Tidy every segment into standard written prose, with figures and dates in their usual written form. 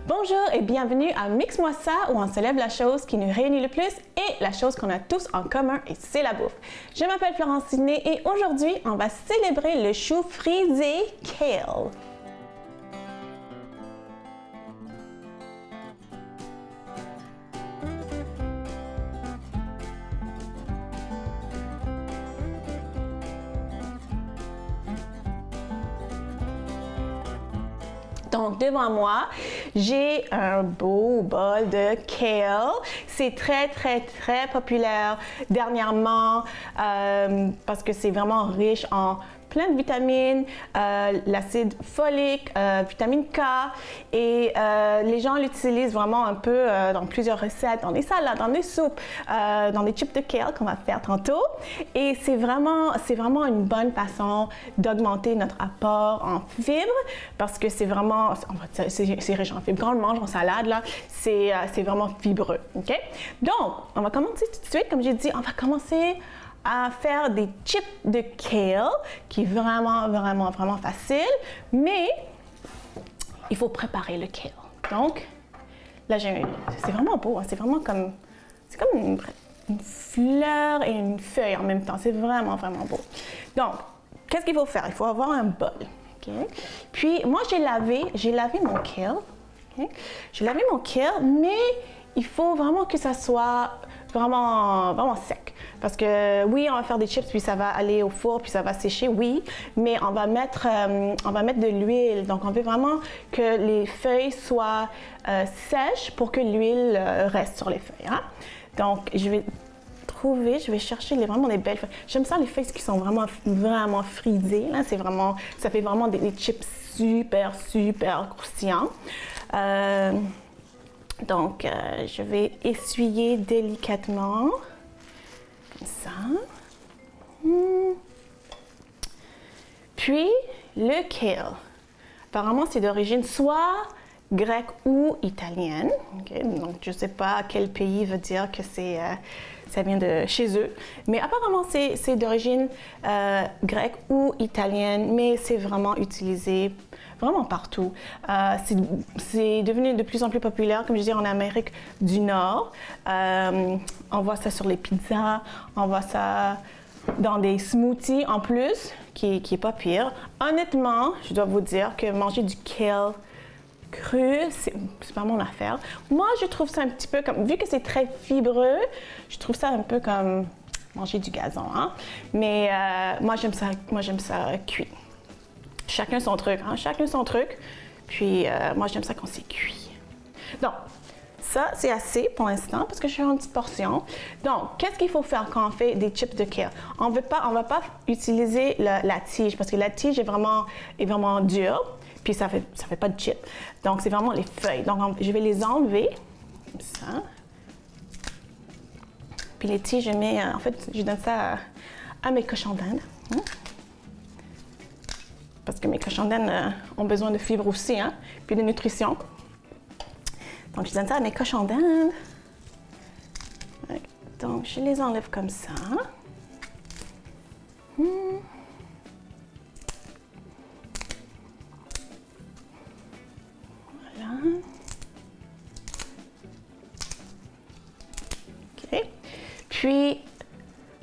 Bonjour et bienvenue à Mix-moi ça où on célèbre la chose qui nous réunit le plus et la chose qu'on a tous en commun et c'est la bouffe. Je m'appelle Florence Sidney et aujourd'hui on va célébrer le chou frisé kale. Donc, devant moi, j'ai un beau bol de kale. C'est très populaire dernièrement parce que c'est vraiment riche en plein de vitamines, l'acide folique, vitamine K et les gens l'utilisent vraiment un peu dans plusieurs recettes, dans des salades, dans des soupes, dans des chips de kale qu'on va faire tantôt. Et c'est vraiment une bonne façon d'augmenter notre apport en fibres parce que c'est vraiment, c'est riche en fibres. Quand on le mange en salade, là, c'est vraiment fibreux. Okay? Donc, on va commencer tout de suite. Comme j'ai dit, on va commencer à faire des chips de kale, qui est vraiment facile, mais il faut préparer le kale. Donc, là, c'est vraiment beau, hein? C'est vraiment comme, une fleur et une feuille en même temps. C'est vraiment beau. Donc, qu'est-ce qu'il faut faire? Il faut avoir un bol. Okay? Puis, moi, j'ai lavé mon kale. Okay? J'ai lavé mon kale, mais il faut vraiment que ça soit vraiment sec. Parce que oui, on va faire des chips, puis ça va aller au four, puis ça va sécher, oui, mais on va mettre de l'huile. Donc, on veut vraiment que les feuilles soient sèches pour que l'huile reste sur les feuilles. Hein? Donc, je vais chercher vraiment des belles feuilles. J'aime ça, les feuilles qui sont vraiment frisées. Là, ça fait vraiment des chips super croustillants. Donc, je vais essuyer délicatement, comme ça. Puis, le kale. Apparemment, c'est d'origine soit grecque ou italienne. Okay? Donc, je ne sais pas quel pays veut dire que ça vient de chez eux. Mais apparemment, c'est d'origine grecque ou italienne, mais c'est vraiment utilisé vraiment partout. C'est devenu de plus en plus populaire, comme je dis, en Amérique du Nord. On voit ça sur les pizzas, on voit ça dans des smoothies en plus, qui est pas pire. Honnêtement, je dois vous dire que manger du kale cru, c'est pas mon affaire. Moi, je trouve ça un petit peu comme, vu que c'est très fibreux, je trouve ça un peu comme manger du gazon. Hein? Mais moi, j'aime ça cuit. Chacun son truc, hein? Chacun son truc. Puis, moi, j'aime ça quand c'est cuit. Donc, ça, c'est assez pour l'instant parce que je fais une petite portion. Donc, qu'est-ce qu'il faut faire quand on fait des chips de kale? On va pas utiliser la tige parce que la tige est vraiment dure. Puis, ça fait pas de chips. Donc, c'est vraiment les feuilles. Donc, je vais les enlever comme ça. Puis, les tiges, je donne ça à mes cochons d'Inde. Hein? Parce que mes cochons d'Inde ont besoin de fibres aussi, hein, puis de nutrition. Donc, je donne ça à mes cochons d'Inde. Donc, je les enlève comme ça. Voilà. OK. Puis,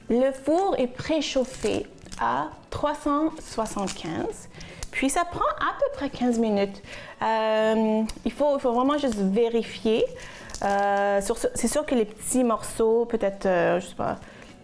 le four est préchauffé à 375. Puis ça prend à peu près 15 minutes. Il faut vraiment juste vérifier. C'est sûr que les petits morceaux, peut-être, je sais pas,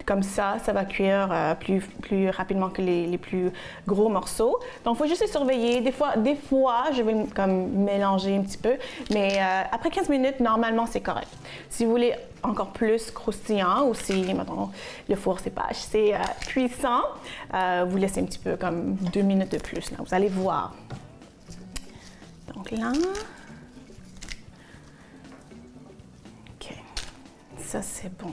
comme ça va cuire plus rapidement que les plus gros morceaux. Donc, il faut juste les surveiller. Des fois, je vais comme mélanger un petit peu. Mais après 15 minutes, normalement, c'est correct. Si vous voulez encore plus croustillant ou si, maintenant, le four, c'est pas assez puissant, vous laissez un petit peu comme 2 minutes de plus. Là, vous allez voir. Donc là. OK. Ça, c'est bon.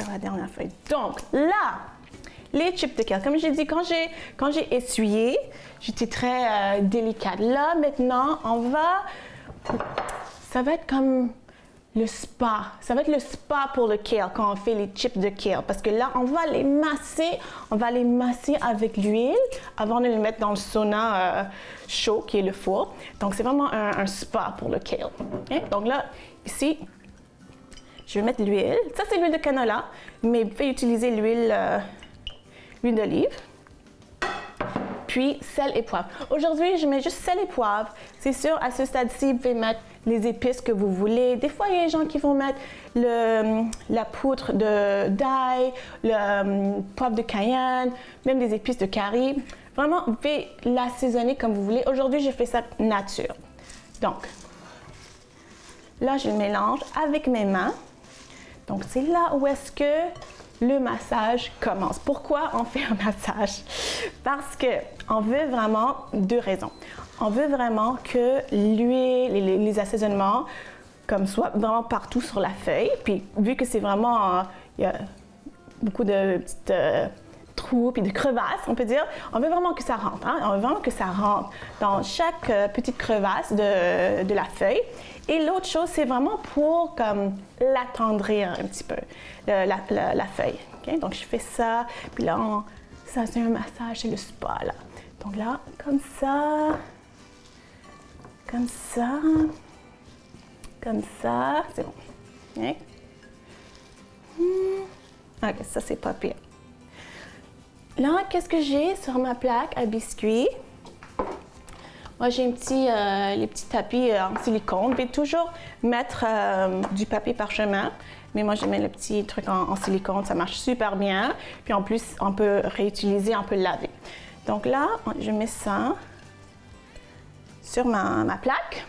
La dernière feuille. Donc là, les chips de kale, comme j'ai dit, quand j'ai essuyé, j'étais très délicate. Là, maintenant, ça va être comme le spa. Ça va être le spa pour le kale quand on fait les chips de kale. Parce que là, on va les masser avec l'huile avant de les mettre dans le sauna chaud, qui est le four. Donc, c'est vraiment un spa pour le kale. Okay? Donc là, ici, je vais mettre l'huile. Ça, c'est l'huile de canola, mais vous pouvez utiliser l'huile d'olive. Puis, sel et poivre. Aujourd'hui, je mets juste sel et poivre. C'est sûr, à ce stade-ci, vous pouvez mettre les épices que vous voulez. Des fois, il y a des gens qui vont mettre la poudre d'ail, le poivre de cayenne, même des épices de curry. Vraiment, vous pouvez l'assaisonner comme vous voulez. Aujourd'hui, j'ai fait ça nature. Donc, là, je le mélange avec mes mains. Donc, c'est là où est-ce que le massage commence. Pourquoi on fait un massage? Parce qu'on veut vraiment deux raisons. On veut vraiment que l'huile, les assaisonnements, comme soient vraiment partout sur la feuille. Puis, vu que c'est vraiment, il y a beaucoup de petites trous et de crevasses, on peut dire, on veut vraiment que ça rentre. Hein? On veut vraiment que ça rentre dans chaque petite crevasse de la feuille. Et l'autre chose, c'est vraiment pour comme l'attendrir un petit peu, la feuille. Okay? Donc, je fais ça, puis là, ça c'est un massage, c'est le spa, là. Donc là, comme ça, c'est bon. Okay? OK, ça, c'est pas pire. Là, qu'est-ce que j'ai sur ma plaque à biscuits? Moi, j'ai les petits tapis en silicone. Je vais toujours mettre du papier parchemin, mais moi, je mets le petit truc en silicone. Ça marche super bien. Puis en plus, on peut réutiliser, on peut laver. Donc là, je mets ça sur ma plaque.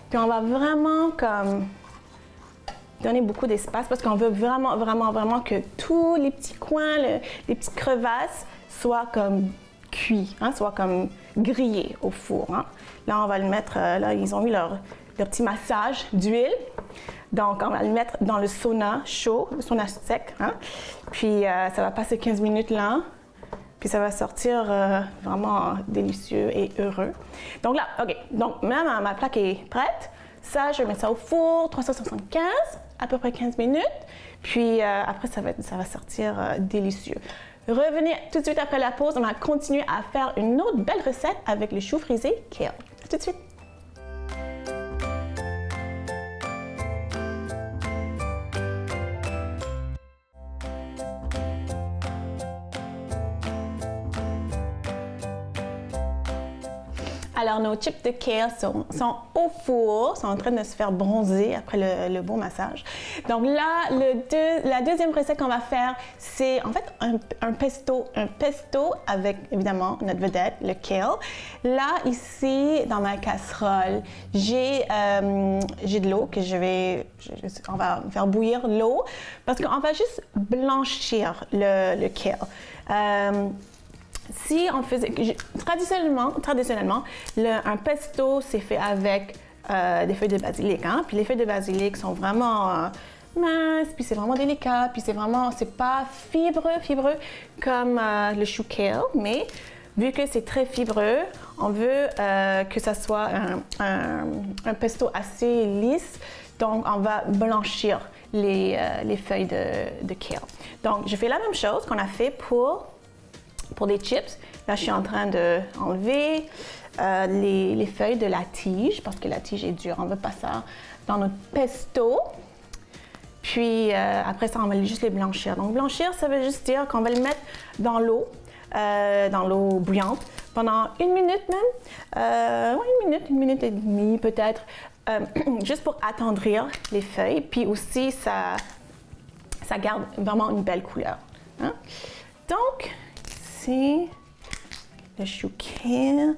Puis on va vraiment comme donner beaucoup d'espace parce qu'on veut vraiment que tous les petits coins, les petites crevasses soient comme cuits, hein, soient comme grillés au four. Hein. Là, on va le mettre, là, ils ont eu leur petit massage d'huile. Donc, on va le mettre dans le sauna chaud, le sauna sec. Hein. Puis, ça va passer 15 minutes là. Puis, ça va sortir vraiment délicieux et heureux. Donc là, OK. Donc, maintenant, ma plaque est prête. Ça, je vais mettre ça au four, 375, à peu près 15 minutes. Puis, après, ça va sortir délicieux. Revenez tout de suite après la pause. On va continuer à faire une autre belle recette avec le chou frisé kale. À tout de suite. Alors, nos chips de kale sont au four, sont en train de se faire bronzer après le bon massage. Donc là, la deuxième recette qu'on va faire, c'est en fait un pesto. Un pesto avec, évidemment, notre vedette, le kale. Là, ici, dans ma casserole, j'ai de l'eau que on va faire bouillir l'eau parce qu'on va juste blanchir le kale. Si on faisait, traditionnellement, un pesto, c'est fait avec des feuilles de basilic. Hein? Puis les feuilles de basilic sont vraiment minces, puis c'est vraiment délicat, puis c'est pas fibreux comme le chou kale, mais vu que c'est très fibreux, on veut que ça soit un pesto assez lisse. Donc, on va blanchir les feuilles de kale. Donc, je fais la même chose qu'on a fait pour les chips. Là, je suis en train d'enlever les feuilles de la tige parce que la tige est dure. On ne veut pas ça dans notre pesto. Puis après ça, on va juste les blanchir. Donc blanchir, ça veut juste dire qu'on va le mettre dans l'eau bouillante pendant 1 minute même. Une minute et demie peut-être, juste pour attendrir les feuilles. Puis aussi, ça garde vraiment une belle couleur. Hein? Donc, c'est le chou kale.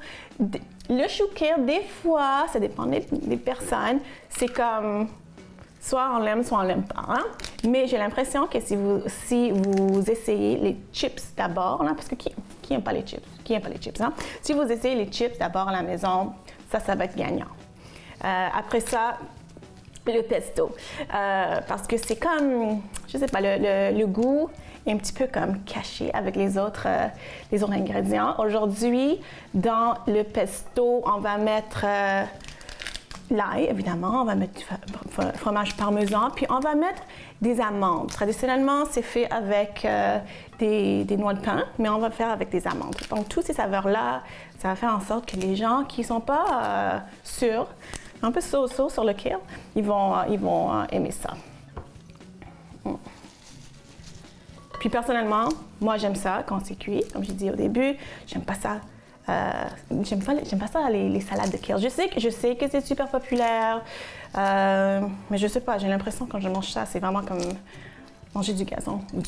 Le chou kale, des fois, ça dépend des personnes, c'est comme soit on l'aime, soit on l'aime pas. Hein? Mais j'ai l'impression que si vous essayez les chips d'abord, là, parce que qui n'aime pas les chips? Qui n'aime pas les chips? Hein? Si vous essayez les chips d'abord à la maison, ça va être gagnant. Après ça, le pesto. Parce que c'est comme, je sais pas, le goût est un petit peu comme caché avec les autres ingrédients. Aujourd'hui, dans le pesto, on va mettre l'ail, évidemment, on va mettre du fromage parmesan, puis on va mettre des amandes. Traditionnellement, c'est fait avec des noix de pain, mais on va faire avec des amandes. Donc, toutes ces saveurs-là, ça va faire en sorte que les gens qui ne sont pas sûrs, un peu sur le kale, ils vont aimer ça. Puis personnellement, moi j'aime ça quand c'est cuit, comme j'ai dit au début, j'aime pas ça. J'aime pas ça les salades de kale. Je sais que c'est super populaire, mais je sais pas, j'ai l'impression quand je mange ça, c'est vraiment comme manger du gazon ou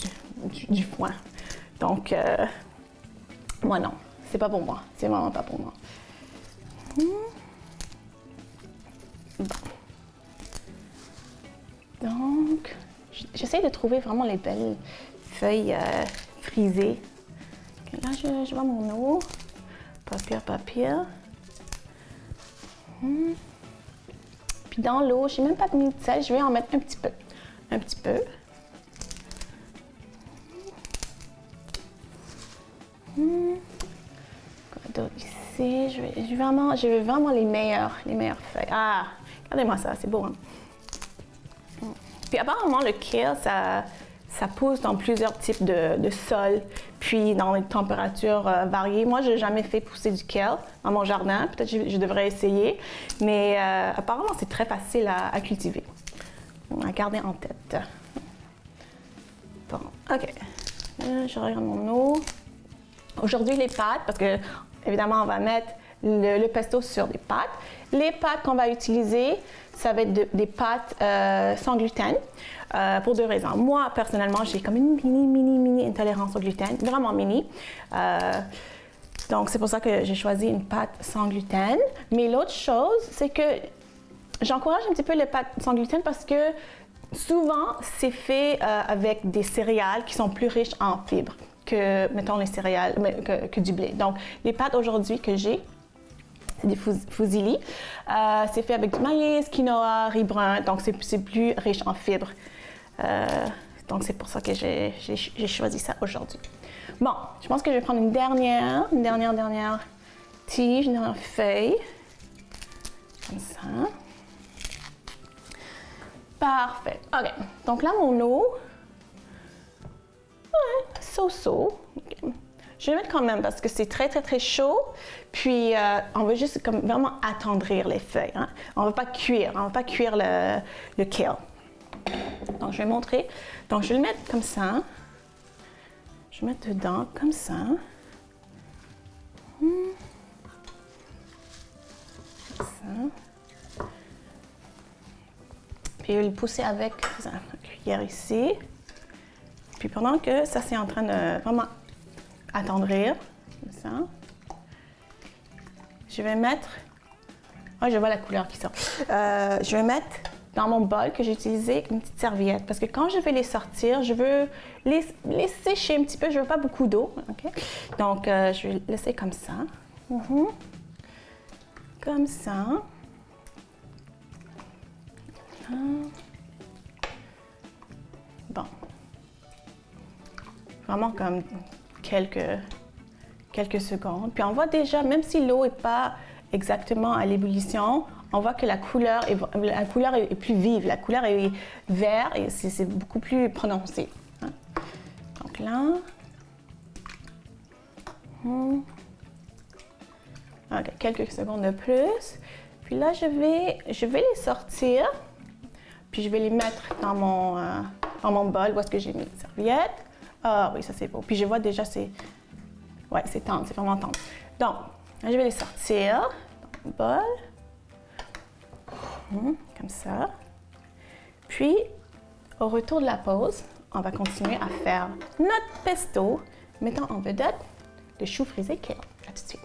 du foin. Donc, moi non, c'est pas pour moi, c'est vraiment pas pour moi. Bon. Donc, j'essaie de trouver vraiment les belles feuilles frisées. Là, je vois mon eau. Papier. Puis dans l'eau, je n'ai même pas mis de sel, je vais en mettre un petit peu. Quoi d'autre ici? Je veux vraiment les meilleures feuilles. Ah, regardez-moi ça, c'est beau, hein? Puis apparemment, le kale, ça pousse dans plusieurs types de sols, puis dans des températures variées. Moi, je n'ai jamais fait pousser du kale dans mon jardin. Peut-être que je devrais essayer, mais apparemment, c'est très facile à cultiver. À garder en tête. Bon, OK. Je regarde mon eau. Aujourd'hui, les pâtes, parce que évidemment, on va mettre le pesto sur des pâtes. Les pâtes qu'on va utiliser, ça va être des pâtes sans gluten pour deux raisons. Moi, personnellement, j'ai comme une mini intolérance au gluten, vraiment mini. Donc, c'est pour ça que j'ai choisi une pâte sans gluten. Mais l'autre chose, c'est que j'encourage un petit peu les pâtes sans gluten parce que souvent, c'est fait avec des céréales qui sont plus riches en fibres que, mettons, les céréales, que du blé. Donc, les pâtes aujourd'hui que j'ai, c'est des fusilli. C'est fait avec du maïs, quinoa, riz brun, donc c'est plus riche en fibres. Donc c'est pour ça que j'ai choisi ça aujourd'hui. Bon, je pense que je vais prendre une dernière tige, une dernière feuille. Comme ça. Parfait. OK. Donc là, mon eau. Ouais, so-so. Okay. Je vais le mettre quand même parce que c'est très chaud. Puis, on veut juste comme vraiment attendrir les feuilles. Hein? On ne va pas cuire le kale. Donc, je vais montrer. Donc, je vais le mettre comme ça. Je vais mettre dedans comme ça. Comme ça. Puis, je vais le pousser avec la cuillère ici. Puis, pendant que ça, c'est en train de vraiment attendrir, comme ça. Je vais mettre, je vois la couleur qui sort. Je vais mettre dans mon bol que j'ai utilisé une petite serviette parce que quand je vais les sortir, je veux les sécher un petit peu. Je veux pas beaucoup d'eau, ok? Donc je vais laisser comme ça, comme ça. Bon, vraiment comme quelques secondes. Puis on voit déjà, même si l'eau n'est pas exactement à l'ébullition, on voit que la couleur est plus vive. La couleur est vert et c'est beaucoup plus prononcé. Hein? Donc là... OK, quelques secondes de plus. Puis là, je vais les sortir. Puis je vais les mettre dans mon bol où est-ce que j'ai mis une serviette. Ah oui, ça c'est beau. Puis je vois déjà, c'est tendre, c'est vraiment tendre. Donc, là, je vais les sortir dans mon bol. Comme ça. Puis, au retour de la pause, on va continuer à faire notre pesto, mettant en vedette le chou frisé kale. À tout de suite.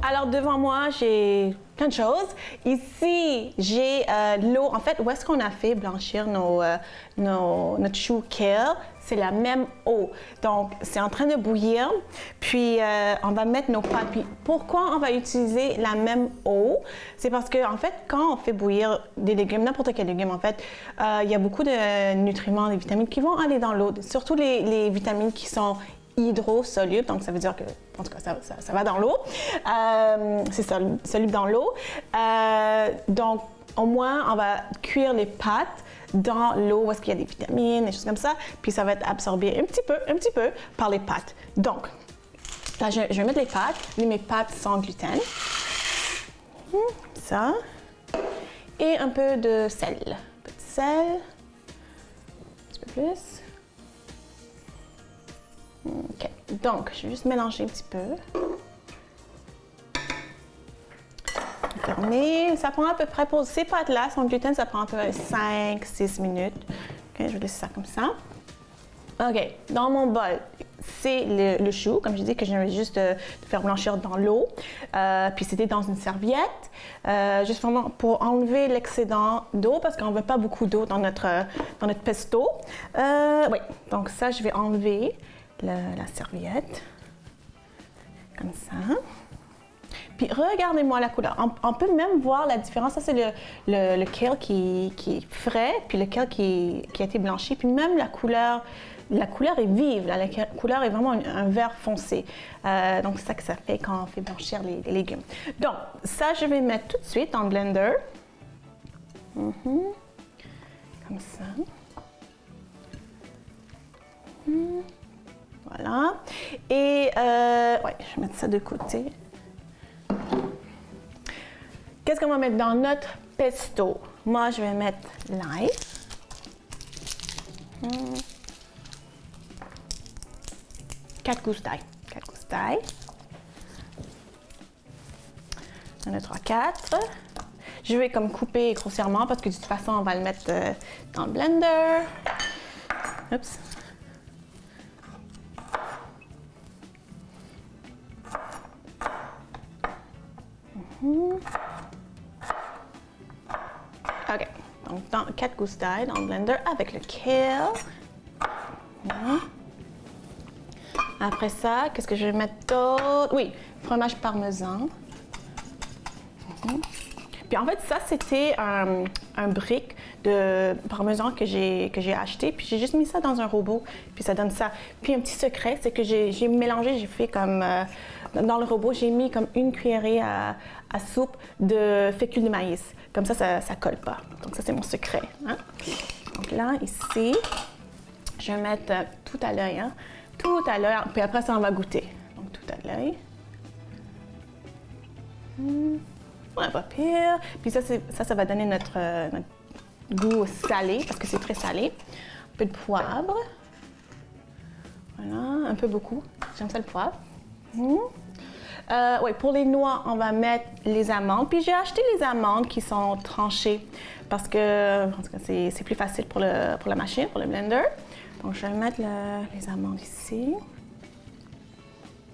Alors, devant moi, j'ai plein de choses. Ici, j'ai l'eau. En fait, où est-ce qu'on a fait blanchir notre chou kale? C'est la même eau. Donc, c'est en train de bouillir. Puis, on va mettre nos pâtes. Puis, pourquoi on va utiliser la même eau? C'est parce que, en fait, quand on fait bouillir des légumes, n'importe quel légume, en fait, il y a beaucoup de nutriments, des vitamines qui vont aller dans l'eau. Surtout les vitamines qui sont hydrosoluble, donc ça veut dire que, en tout cas, ça va dans l'eau. C'est soluble dans l'eau. Donc, au moins, on va cuire les pâtes dans l'eau où est-ce qu'il y a des vitamines, des choses comme ça, puis ça va être absorbé un petit peu par les pâtes. Donc, là, je vais mettre les pâtes. Mes pâtes sans gluten. Ça. Et un peu de sel. Un peu de sel. Un petit peu plus. OK. Donc, je vais juste mélanger un petit peu. Fermer. Ça prend à peu près, pour ces pâtes-là, sans gluten, ça prend à peu près 5-6 minutes. OK, je vais laisser ça comme ça. OK. Dans mon bol, c'est le chou, comme je dis, que j'avais juste de faire blanchir dans l'eau. Puis c'était dans une serviette, juste vraiment pour enlever l'excédent d'eau, parce qu'on ne veut pas beaucoup d'eau dans notre pesto. Oui, donc ça, je vais enlever la serviette, comme ça. Puis regardez-moi la couleur. On peut même voir la différence. Ça, c'est le kale qui est frais, puis le kale qui a été blanchi. Puis même la couleur est vive. La couleur est vraiment un vert foncé. Donc, c'est ça que ça fait quand on fait blanchir les légumes. Donc, ça, je vais mettre tout de suite dans le blender. Comme ça. Voilà. Et, ouais, je vais mettre ça de côté. Qu'est-ce qu'on va mettre dans notre pesto? Moi, je vais mettre l'ail. 4 gousses d'ail. 4 gousses d'ail. 1, 2, 3, 4. Je vais comme couper grossièrement parce que de toute façon, on va le mettre dans le blender. Oups. OK. Donc, 4 gousses d'ail dans le blender avec le kale. Après ça, qu'est-ce que je vais mettre d'autre? Oui, fromage parmesan. Puis en fait, ça, c'était un brick de parmesan que j'ai acheté. Puis j'ai juste mis ça dans un robot, puis ça donne ça. Puis un petit secret, c'est que j'ai mélangé, j'ai fait comme... dans le robot, j'ai mis comme une cuillerée à soupe de fécule de maïs. Comme ça colle pas. Donc ça, c'est mon secret. Hein? Donc là, ici, je vais mettre tout à l'œil. Hein? Tout à l'œil. Puis après, ça, on va goûter. Donc tout à l'œil. Ouais, pas pire. Puis ça va donner notre goût salé, parce que c'est très salé. Un peu de poivre. Voilà, un peu beaucoup. J'aime ça le poivre. Oui, pour les noix, on va mettre les amandes. Puis j'ai acheté les amandes qui sont tranchées parce que en tout cas, c'est plus facile pour la machine, pour le blender. Donc je vais mettre les amandes ici.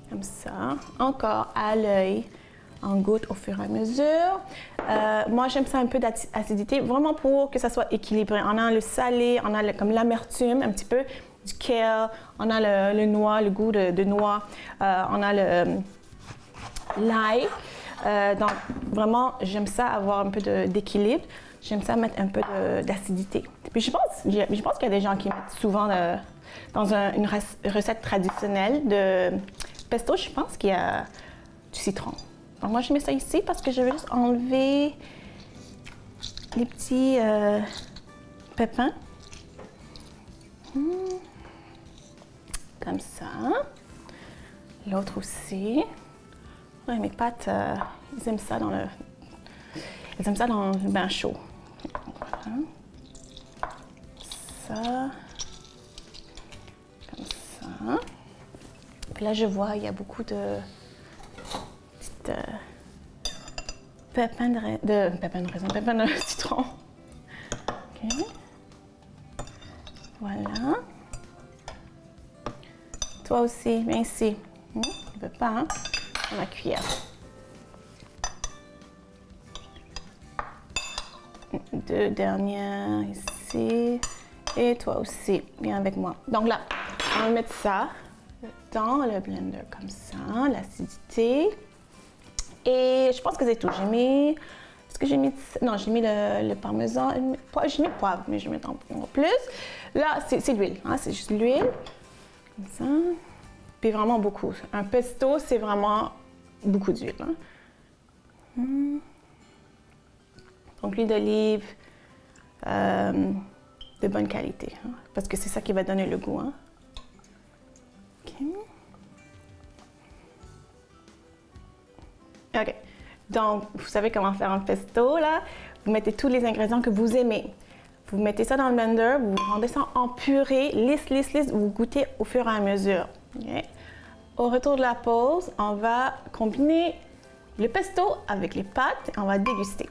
Comme ça. Encore à l'œil. On goûte au fur et à mesure. Moi, j'aime ça un peu d'acidité, vraiment pour que ça soit équilibré. On a le salé, on a comme l'amertume un petit peu du kale, on a le noix, le goût de noix, on a l'ail. Donc, vraiment, j'aime ça avoir un peu d'équilibre. J'aime ça mettre un peu d'acidité. Puis je pense qu'il y a des gens qui mettent souvent dans une recette traditionnelle de pesto, je pense qu'il y a du citron. Donc moi, je mets ça ici parce que je veux juste enlever les petits pépins. Comme ça. L'autre aussi. Ouais, mes pâtes, ils aiment ça dans le bain chaud. Voilà. Ça. Comme ça. Puis là, je vois, il y a beaucoup de pépins de citron. OK. Voilà. Toi aussi, viens ici. Il ne veut pas, hein? Dans la cuillère. deux dernières ici. Et toi aussi, viens avec moi. Donc là, on va mettre ça dans le blender comme ça, l'acidité. Et je pense que c'est tout. J'ai mis... Est-ce que j'ai mis... Non, j'ai mis le parmesan. J'ai mis le poivre, mais je vais mettre en plus. Là, c'est l'huile. Hein, c'est juste l'huile. Comme ça. Puis vraiment beaucoup. Un pesto, c'est vraiment beaucoup d'huile. Hein. Donc, l'huile d'olive de bonne qualité. Hein, parce que c'est ça qui va donner le goût. Hein. OK. OK. Donc, vous savez comment faire un pesto, là. Vous mettez tous les ingrédients que vous aimez. Vous mettez ça dans le blender, vous rendez ça en purée, lisse, vous goûtez au fur et à mesure. Okay. Au retour de la pause, on va combiner le pesto avec les pâtes et on va déguster.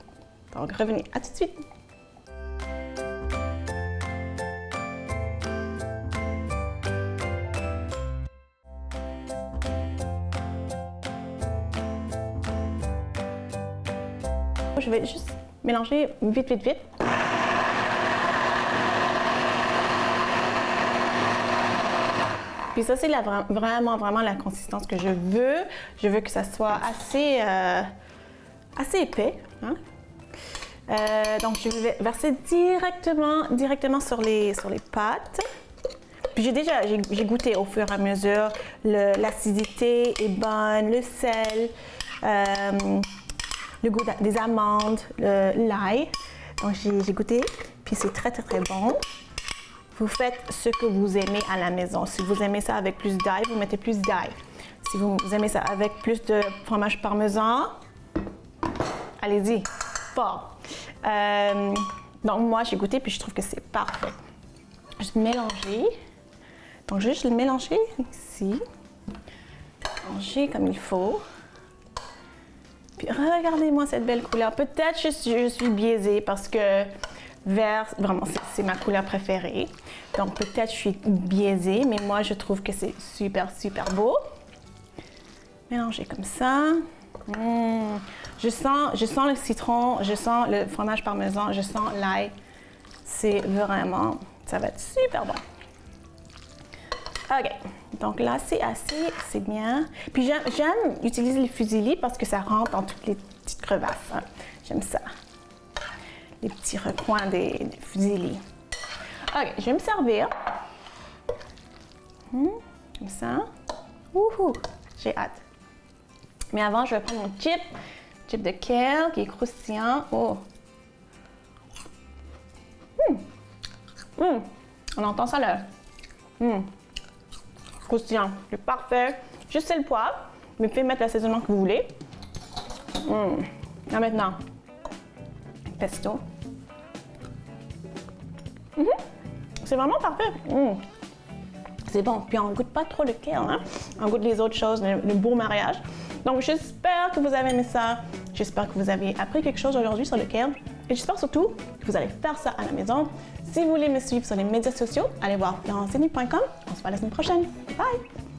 Donc, revenez, à tout de suite. Je vais juste mélanger vite. Puis ça, c'est vraiment la consistance que je veux. Je veux que ça soit assez épais. Hein? Donc, je vais verser directement sur les pâtes. Puis j'ai goûté au fur et à mesure. L'acidité est bonne, le sel. Le goût des amandes, l'ail. Donc, j'ai goûté, puis c'est très bon. Vous faites ce que vous aimez à la maison. Si vous aimez ça avec plus d'ail, vous mettez plus d'ail. Si vous aimez ça avec plus de fromage parmesan, allez-y, fort. Donc, moi, j'ai goûté, puis je trouve que c'est parfait. Je vais mélanger. Donc, je vais juste le mélanger ici. Mélanger comme il faut. Puis regardez-moi cette belle couleur. Peut-être je suis biaisée parce que vert, vraiment, c'est ma couleur préférée. Donc peut-être je suis biaisée, mais moi je trouve que c'est super beau. Mélanger comme ça. Je sens le citron, je sens le fromage parmesan, je sens l'ail. C'est vraiment, ça va être super bon. OK. Donc là, c'est assez, c'est bien. Puis j'aime utiliser les fusillis parce que ça rentre dans toutes les petites crevasses. Hein. J'aime ça. Les petits recoins des fusillis. OK, je vais me servir. Comme ça. Wouhou! J'ai hâte. Mais avant, je vais prendre mon chip de kale qui est croustillant. Oh! On entend ça là. Croustillant, c'est parfait. Juste c'est le poivre, mais faites mettre l'assaisonnement que vous voulez. Là maintenant, pesto. C'est vraiment parfait. C'est bon. Puis on goûte pas trop le kale, hein? On goûte les autres choses, le beau mariage. Donc j'espère que vous avez aimé ça. J'espère que vous avez appris quelque chose aujourd'hui sur le kale. Et j'espère surtout que vous allez faire ça à la maison. Si vous voulez me suivre sur les médias sociaux, allez voir laurenceni.com. On se voit la semaine prochaine. Bye!